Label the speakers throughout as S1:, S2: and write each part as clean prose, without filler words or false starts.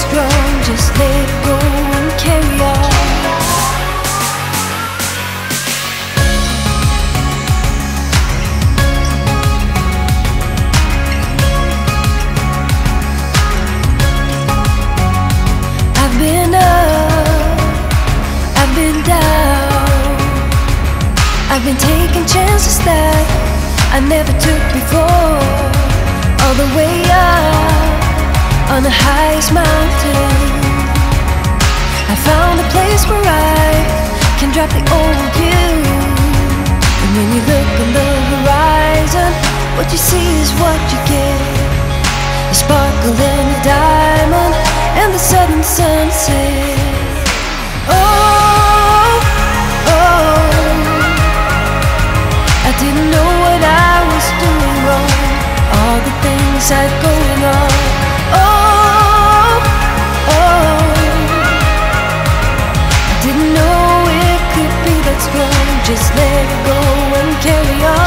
S1: strong, just let it go and carry on. I've been up, I've been down, I've been taking chances that I never took before. All the way up on the highest mountain, I found a place where I can drop the old view. And when you look on the horizon, what you see is what you get. A sparkle and a diamond and the sudden sunset. Oh, oh, I didn't know what I was doing wrong, all the things I'd going on. Oh, oh, I didn't know it could be that strong. Just let it go and carry on.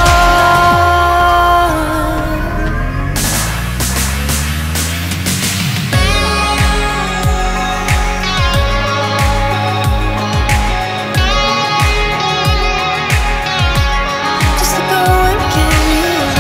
S1: Just let go and carry on.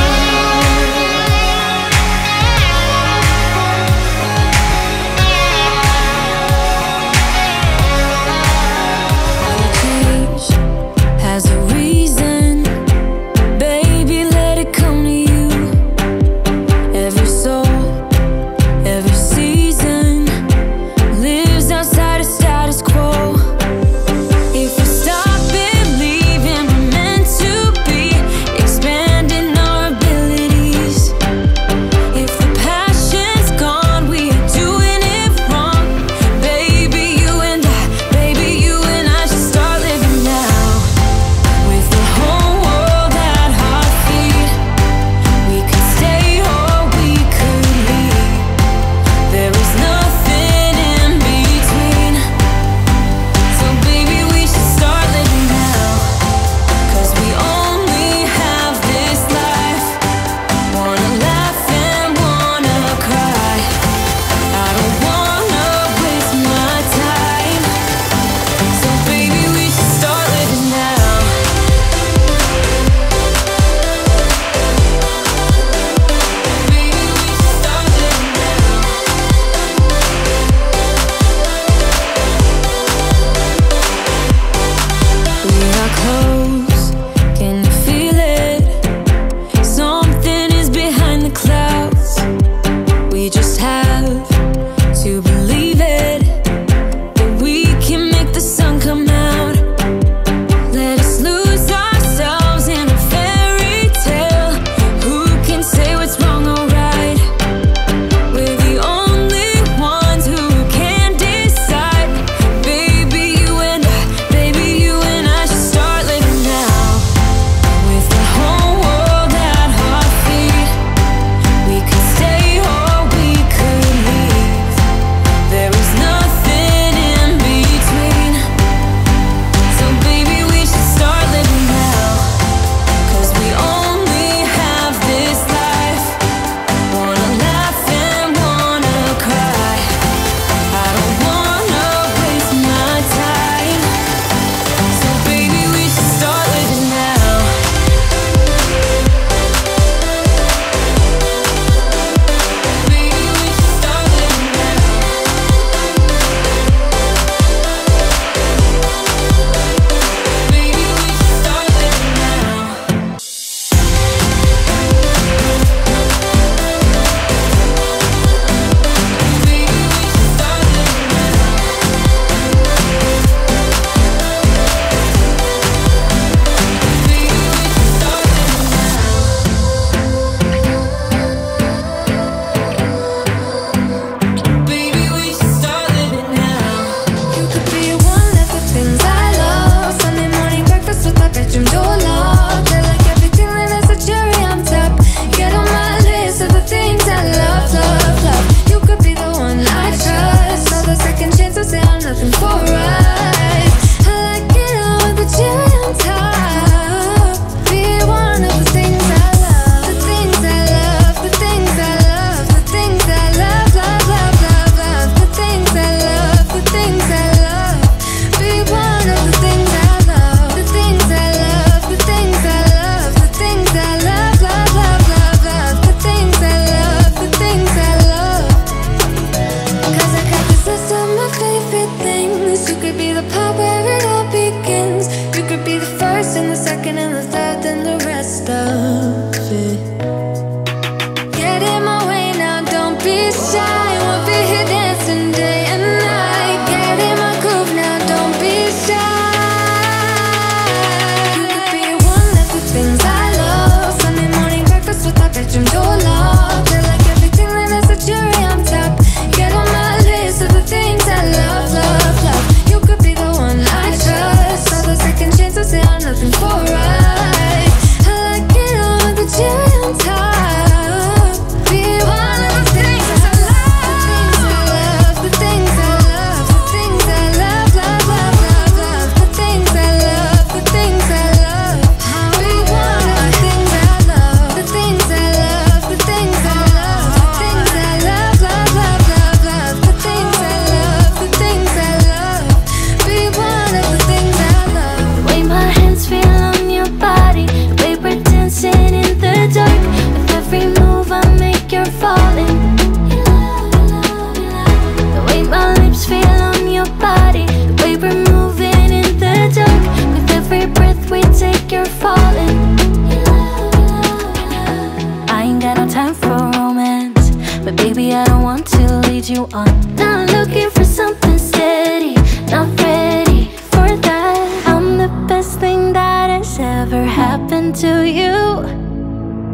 S2: Baby, I don't want to lead you on. Not looking for something steady, not ready for that. I'm the best thing that has ever happened to you.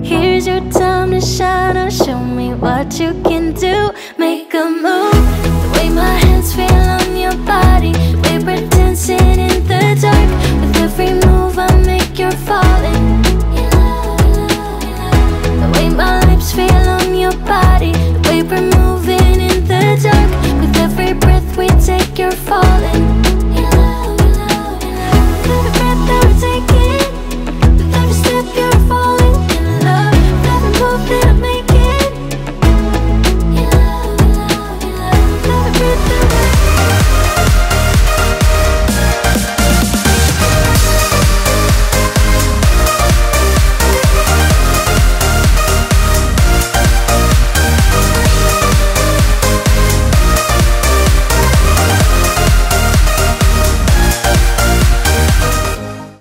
S2: Here's your time to shine, or show me what you can do. Make a move.